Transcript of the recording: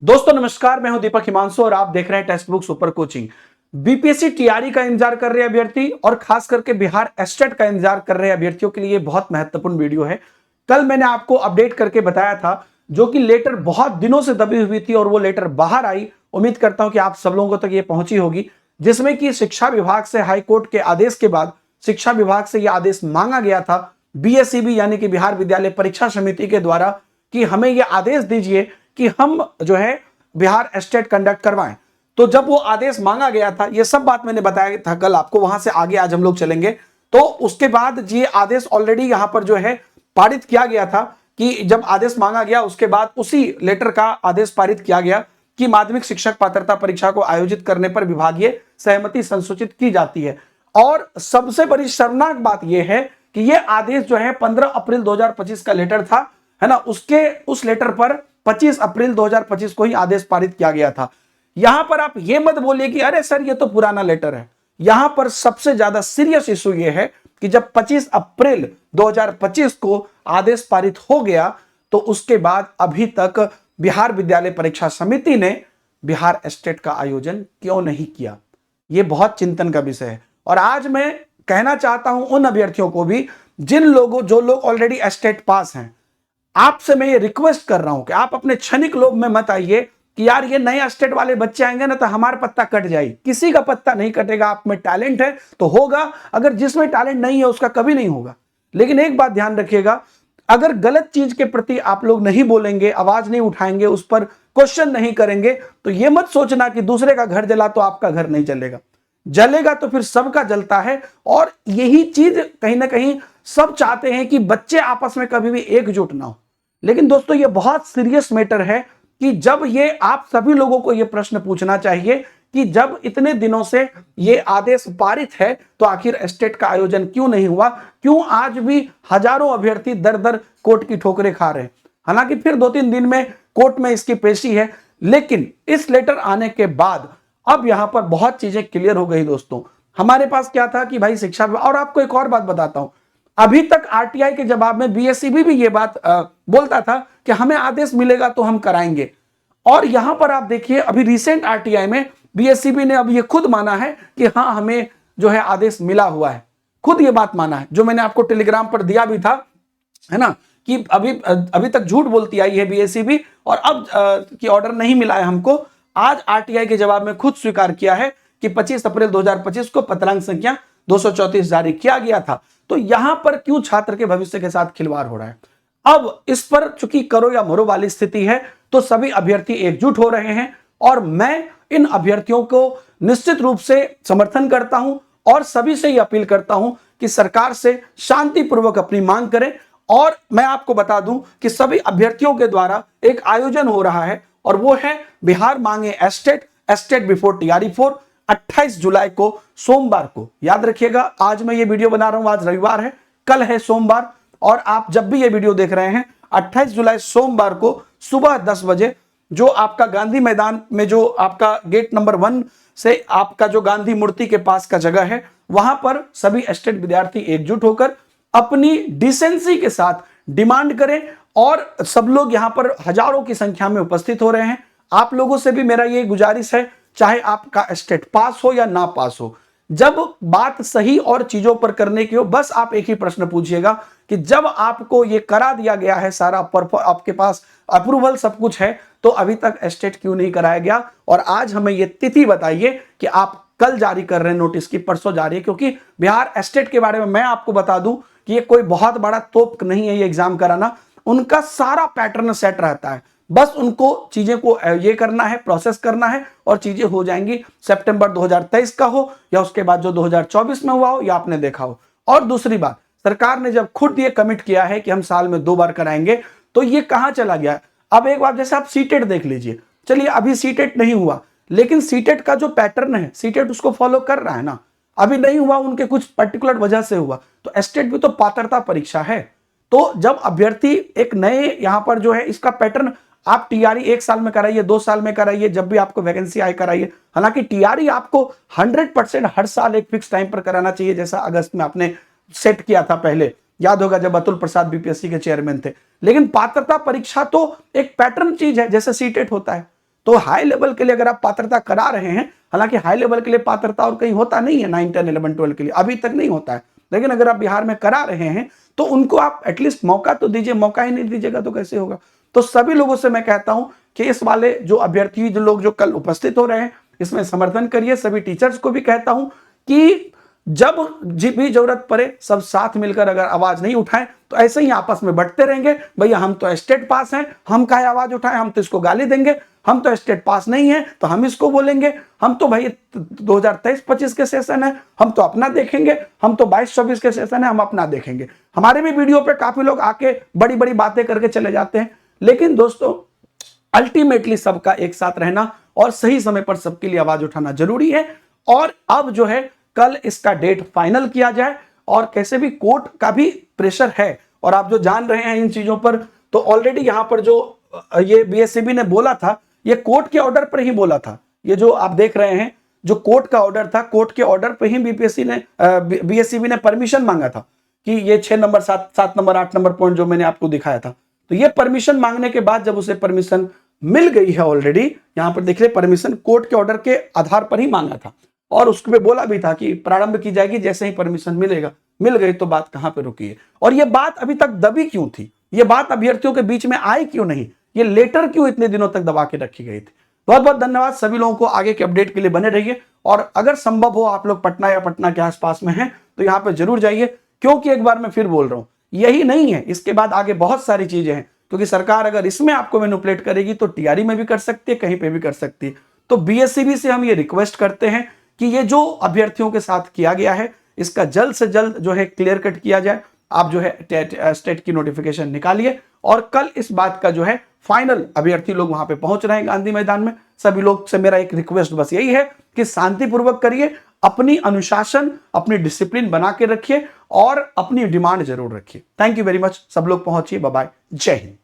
दोस्तों नमस्कार, मैं हूं दीपक हिमांशु और आप देख रहे हैं text book super coaching. BPSC TRE का इंतजार कर रहे अभ्यर्थी और खास करके बिहार एस्टेट का इंतजार कर रहे अभ्यर्थियों के लिए बहुत महत्वपूर्ण वीडियो है। कल मैंने आपको अपडेट करके बताया था जो कि लेटर बहुत दिनों से दबी हुई थी और वो लेटर बाहर आई। उम्मीद करता हूं कि आप सब लोगों तक ये पहुंची होगी, जिसमें कि शिक्षा विभाग से हाईकोर्ट के आदेश के बाद शिक्षा विभाग से यह आदेश मांगा गया था बीएसईबी यानी कि बिहार विद्यालय परीक्षा समिति के द्वारा कि हमें यह आदेश दीजिए कि हम जो है बिहार एस्टेट कंडक्ट करवाएं। तो जब वो आदेश मांगा गया था, ये सब बात मैंने बताया था कल आपको, वहां से आगे आज हम लोग चलेंगे। तो उसके बाद ये आदेश ऑलरेडी यहां पर जो है पारित किया गया था कि जब आदेश मांगा गया उसके बाद उसी लेटर का आदेश पारित किया गया कि माध्यमिक शिक्षक पात्रता परीक्षा को आयोजित करने पर विभागीय सहमति संसूचित की जाती है। और सबसे बड़ी शर्मनाक बात यह है कि यह आदेश जो है 15 अप्रैल 2025 का लेटर था, है ना। उस लेटर पर 25 अप्रैल 2025 को ही आदेश पारित किया गया था। यहां पर आप ये मत बोलिए कि अरे सर ये तो पुराना लेटर है। यहां पर सबसे ज्यादा सीरियस इशू ये है कि जब 25 अप्रैल 2025 को आदेश पारित हो गया तो उसके बाद अभी तक बिहार विद्यालय परीक्षा समिति ने बिहार एस्टेट का आयोजन क्यों नहीं किया, यह बहुत चिंतन का विषय है। और आज मैं कहना चाहता हूं उन अभ्यर्थियों को भी जो लोग ऑलरेडी एस्टेट पास हैं, आपसे मैं ये रिक्वेस्ट कर रहा हूं कि आप अपने क्षणिक लोभ में मत आइए कि यार ये नए स्टेट वाले बच्चे आएंगे ना तो हमारा पत्ता कट जाए। किसी का पत्ता नहीं कटेगा। आप में टैलेंट है तो होगा, अगर जिसमें टैलेंट नहीं है उसका कभी नहीं होगा। लेकिन एक बात ध्यान रखिएगा, अगर गलत चीज के प्रति आप लोग नहीं बोलेंगे, आवाज नहीं उठाएंगे, उस पर क्वेश्चन नहीं करेंगे, तो ये मत सोचना कि दूसरे का घर जला तो आपका घर नहीं जलेगा। जलेगा तो फिर सबका जलता है। और यही चीज कहीं ना कहीं सब चाहते हैं कि बच्चे आपस में कभी भी एकजुट ना हो। लेकिन दोस्तों ये बहुत सीरियस मैटर है कि जब ये आप सभी लोगों को ये प्रश्न पूछना चाहिए कि जब इतने दिनों से ये आदेश पारित है तो आखिर एस्टेट का आयोजन क्यों नहीं हुआ, क्यों आज भी हजारों अभ्यर्थी दर दर कोर्ट की ठोकरें खा रहे हैं। हालांकि फिर 2-3 दिन में कोर्ट में इसकी पेशी है, लेकिन इस लेटर आने के बाद अब यहां पर बहुत चीजें क्लियर हो गई। दोस्तों हमारे पास क्या था कि भाई शिक्षा, और आपको एक और बात बताता हूं, अभी तक आरटीआई के जवाब में बीएसईबी भी ये बात बोलता था कि हमें आदेश मिलेगा तो हम कराएंगे। और यहां पर आप देखिए अभी रिसेंट आरटीआई में बीएसईबी ने अब ये खुद माना है कि हाँ हमें जो है आदेश मिला हुआ है। खुद ये बात माना है, जो मैंने आपको टेलीग्राम पर दिया भी था, है ना, कि अभी तक झूठ बोलती आई है बीएसईबी और अब की ऑर्डर नहीं मिला है हमको। आज आरटीआई के जवाब में खुद स्वीकार किया है कि 25 अप्रैल 2025 को पत्रांक संख्या 234 जारी किया गया था। तो यहां पर क्यों छात्र के भविष्य के साथ खिलवाड़ हो रहा है? अब इस पर चूंकि करो या मरो वाली स्थिति है तो सभी अभ्यर्थी एकजुट हो रहे हैं और मैं इन अभ्यर्थियों को निश्चित रूप से समर्थन करता हूं और सभी से यह अपील करता हूं कि सरकार से शांतिपूर्वक अपनी मांग करें। और मैं आपको बता दूं कि सभी अभ्यर्थियों के द्वारा एक आयोजन हो रहा है और वो है बिहार मांगे एस्टेट बिफोर टीआरई 4, 28 जुलाई को सोमवार को। याद रखिएगा, आज मैं ये वीडियो बना रहा हूं, आज रविवार है, कल है सोमवार, और आप जब भी ये वीडियो देख रहे हैं 28 जुलाई सोमवार को सुबह 10 बजे जो आपका गांधी मैदान में जो आपका गेट नंबर 1 से आपका जो गांधी मूर्ति के पास का जगह है, वहां पर सभी एस्टेट विद्यार्थी एकजुट होकर अपनी डिसेंसी के साथ डिमांड करें। और सब लोग यहां पर हजारों की संख्या में उपस्थित हो रहे हैं। आप लोगों से भी मेरा ये गुजारिश है, चाहे आपका एस्टेट पास हो या ना पास हो, जब बात सही और चीजों पर करने की हो, बस आप एक ही प्रश्न पूछिएगा कि जब आपको ये करा दिया गया है, सारा आपके पास अप्रूवल सब कुछ है, तो अभी तक एस्टेट क्यों नहीं कराया गया? और आज हमें ये तिथि बताइए कि आप कल जारी कर रहे हैं नोटिस की, परसों जारी है, क्योंकि बिहार एस्टेट के बारे में मैं आपको बता दूं कि ये कोई बहुत बड़ा तोप नहीं है ये एग्जाम कराना। उनका सारा पैटर्न सेट रहता है, बस उनको चीजें को ये करना है, प्रोसेस करना है और चीजें हो जाएंगी। सितंबर 2023 का हो या उसके बाद जो 2024 में हुआ हो या आपने देखा हो। और दूसरी बात, सरकार ने जब खुद ये कमिट किया है कि हम साल में 2 बार कराएंगे, तो ये कहां चला गया? अब एक बार जैसे आप सीटेट देख लीजिए, चलिए अभी सीटेट नहीं हुआ, लेकिन सीटेट का जो पैटर्न है सीटेट उसको फॉलो कर रहा है ना। अभी नहीं हुआ, उनके कुछ पर्टिकुलर वजह से हुआ, तो एस्टेट भी तो पात्रता परीक्षा है। तो जब अभ्यर्थी एक नए यहां पर जो है इसका पैटर्न, आप टीआरई 1 साल में कराइए, 2 साल में कराइए, जब भी आपको वैकेंसी आए कराइए। हालांकि टीआरई आपको 100% हर साल एक फिक्स टाइम पर कराना चाहिए, जैसा अगस्त में आपने सेट किया था पहले, याद होगा जब अतुल प्रसाद बीपीएससी के चेयरमैन थे। लेकिन पात्रता परीक्षा तो एक पैटर्न चीज है, जैसे सीटेट होता है। तो हाई लेवल के लिए अगर आप पात्रता करा रहे हैं, हालांकि हाई लेवल के लिए पात्रता और कहीं होता नहीं है 9, 10, 11, 12 के लिए, अभी तक नहीं होता है, लेकिन अगर आप बिहार में करा रहे हैं तो उनको आप एटलीस्ट मौका तो दीजिए। मौका ही नहीं दीजिएगा तो कैसे होगा। तो सभी लोगों से मैं कहता हूं कि इस वाले जो अभ्यर्थी जो लोग जो कल उपस्थित हो रहे हैं इसमें समर्थन करिए। सभी टीचर्स को भी कहता हूं कि जब भी जरूरत पड़े सब साथ मिलकर अगर आवाज नहीं उठाएं तो ऐसे ही आपस में बढ़ते रहेंगे। भैया हम तो स्टेट पास हैं, हम काहे आवाज उठाएं, हम तो इसको गाली देंगे, हम तो स्टेट पास नहीं है तो हम इसको बोलेंगे, हम तो भाई 2023-25 के सेशन है, हम तो अपना देखेंगे, हम तो 22-24 के सेशन है, हम अपना देखेंगे। हमारे भी वीडियो पे काफी लोग आके बड़ी बड़ी बातें करके चले जाते हैं, लेकिन दोस्तों अल्टीमेटली सबका एक साथ रहना और सही समय पर सबके लिए आवाज उठाना जरूरी है। और अब जो है कल इसका डेट फाइनल किया जाए, और कैसे भी कोर्ट का भी प्रेशर है, और आप जो जान रहे हैं इन चीजों पर, तो ऑलरेडी यहां पर जो ये बीएससीबी ने बोला था, ये कोर्ट के ऑर्डर पर ही बोला था। ये जो आप देख रहे हैं जो कोर्ट का ऑर्डर था, कोर्ट के ऑर्डर पर ही बीएससीबी ने परमिशन मांगा था कि ये 6 नंबर 7 नंबर 8 नंबर पॉइंट जो मैंने आपको दिखाया था, तो ये परमिशन मांगने के बाद जब उसे परमिशन मिल गई है ऑलरेडी, यहां पर देख रहे परमिशन कोर्ट के ऑर्डर के आधार पर ही मांगा था, और उसमें बोला भी था कि प्रारंभ की जाएगी जैसे ही परमिशन मिलेगा। मिल गई तो बात कहां पे रुकी है, और ये बात अभी तक दबी क्यों थी, ये बात अभ्यर्थियों के बीच में आई क्यों नहीं, ये लेटर क्यों इतने दिनों तक दबा के रखी गई थी। बहुत बहुत धन्यवाद सभी लोगों को। आगे के अपडेट के लिए बने रहिए, और अगर संभव हो आप लोग पटना या पटना के आसपास में हैं तो यहां पर जरूर जाइए, क्योंकि एक बार मैं फिर बोल रहा हूं यही नहीं है, इसके बाद आगे बहुत सारी चीजें हैं, क्योंकि सरकार अगर इसमें आपको मैनिपुलेट करेगी तो टीआरई में भी कर सकती है, कहीं पे भी कर सकती है। तो बीएससीबी से हम ये रिक्वेस्ट करते हैं कि ये जो अभ्यर्थियों के साथ किया गया है इसका जल्द से जल्द जो है क्लियर कट किया जाए। आप जो है स्टेट की नोटिफिकेशन निकालिए, और कल इस बात का जो है फाइनल अभ्यर्थी लोग वहां पे पहुंच रहे हैं गांधी मैदान में। सभी लोग से मेरा एक रिक्वेस्ट बस यही है कि शांतिपूर्वक करिए, अपनी अनुशासन अपनी डिसिप्लिन बना के रखिए, और अपनी डिमांड जरूर रखिए। थैंक यू वेरी मच, सब लोग पहुंचिए। बाय बाय, जय हिंद।